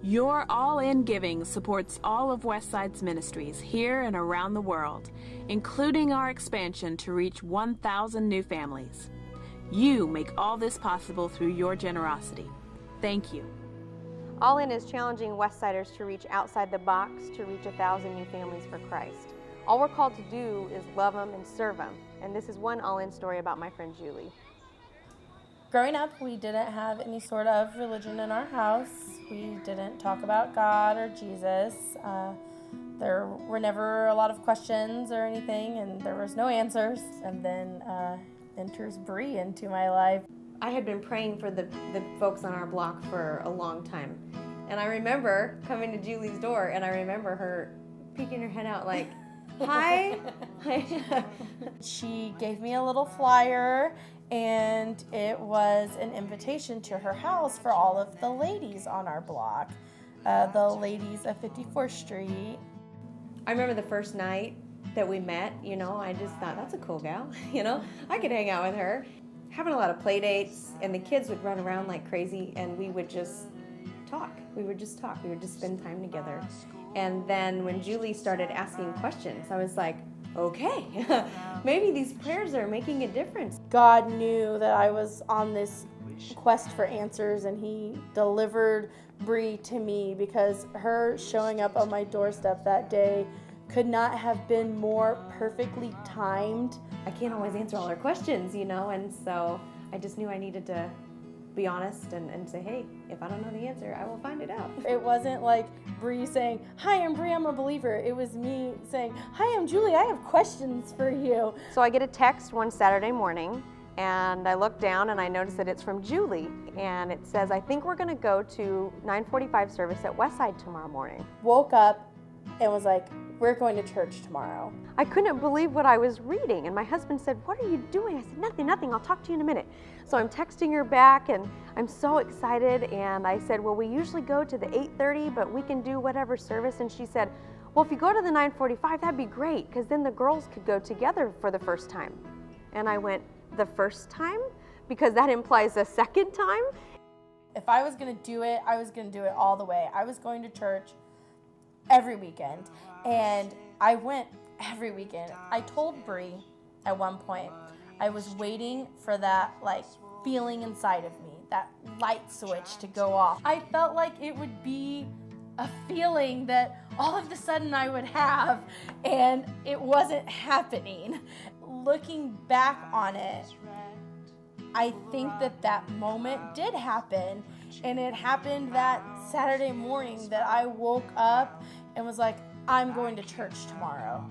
Your all-in giving supports all of Westside's ministries here and around the world, including our expansion to reach 1,000 new families. You make all this possible through your generosity. Thank you. All In is challenging Westsiders to reach outside the box to reach 1,000 new families for Christ. All we're called to do is love them and serve them. And this is one All In story about my friend Julie. Growing up, we didn't have any sort of religion in our house. We didn't talk about God or Jesus. There were never a lot of questions or anything, and there was no answers. And then enters Bree into my life. I had been praying for the folks on our block for a long time. And I remember coming to Julie's door, and I remember her peeking her head out like, hi. She gave me a little flyer, and it was an invitation to her house for all of the ladies on our block, the ladies of 54th Street. I remember the first night that we met, I just thought, that's a cool gal, I could hang out with her. Having a lot of play dates, and the kids would run around like crazy, and we would just talk. We would just spend time together. And then when Julie started asking questions, I was like, okay, maybe these prayers are making a difference. God knew that I was on this quest for answers, and He delivered Bree to me, because her showing up on my doorstep that day could not have been more perfectly timed. I can't always answer all her questions, and so I just knew I needed to be honest and say, hey, if I don't know the answer, I will find it out. It wasn't like Bree saying, hi, I'm Bree, I'm a believer. It was me saying, hi, I'm Julie, I have questions for you. So I get a text one Saturday morning, and I look down and I notice that it's from Julie, and it says, I think we're gonna go to 9:45 service at Westside tomorrow morning. Woke up and was like, we're going to church tomorrow. I couldn't believe what I was reading, and my husband said, what are you doing? I said, nothing, I'll talk to you in a minute. So I'm texting her back, and I'm so excited, and I said, well, we usually go to the 8:30, but we can do whatever service. And she said, well, if you go to the 9:45, that'd be great, because then the girls could go together for the first time. And I went, the first time? Because that implies a second time? If I was gonna do it, I was gonna do it all the way. I was going to church every weekend, and I went every weekend. I told Bree at one point, I was waiting for that feeling inside of me, that light switch to go off. I felt like it would be a feeling that all of a sudden I would have, and it wasn't happening. Looking back on it, I think that moment did happen, and it happened that Saturday morning that I woke up and was like, I'm going to church tomorrow.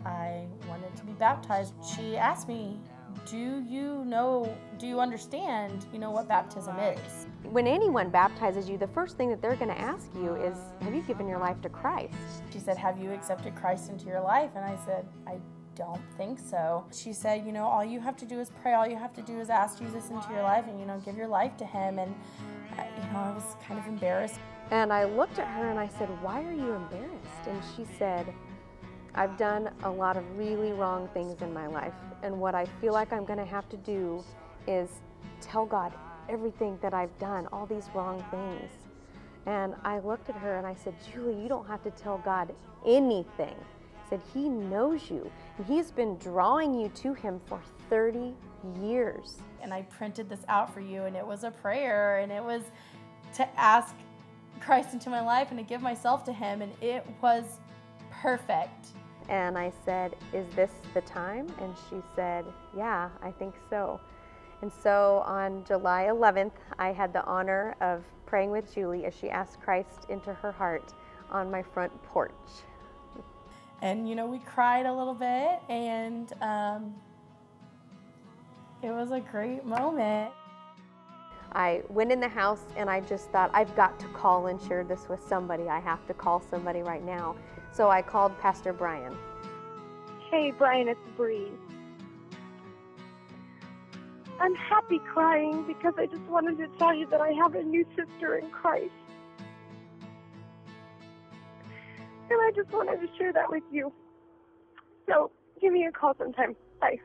I wanted to be baptized. She asked me, do you understand, what baptism is? When anyone baptizes you, the first thing that they're going to ask you is, have you given your life to Christ? She said, have you accepted Christ into your life? And I said, I don't think so. She said, all you have to do is pray. All you have to do is ask Jesus into your life and, give your life to Him. And, I was kind of embarrassed. And I looked at her and I said, why are you embarrassed? And she said, I've done a lot of really wrong things in my life. And what I feel like I'm going to have to do is tell God everything that I've done, all these wrong things. And I looked at her and I said, Julie, you don't have to tell God anything. I said, He knows you, and He's been drawing you to Him for 30 years. And I printed this out for you, and it was a prayer, and it was to ask Christ into my life and to give myself to Him, and it was perfect. And I said, is this the time? And she said, yeah, I think so. And so on July 11th, I had the honor of praying with Julie as she asked Christ into her heart on my front porch. And, we cried a little bit, and it was a great moment. I went in the house and I just thought, I've got to call and share this with somebody. I have to call somebody right now. So I called Pastor Brian. Hey, Brian, it's Bree. I'm happy crying because I just wanted to tell you that I have a new sister in Christ. And I just wanted to share that with you. So give me a call sometime. Bye.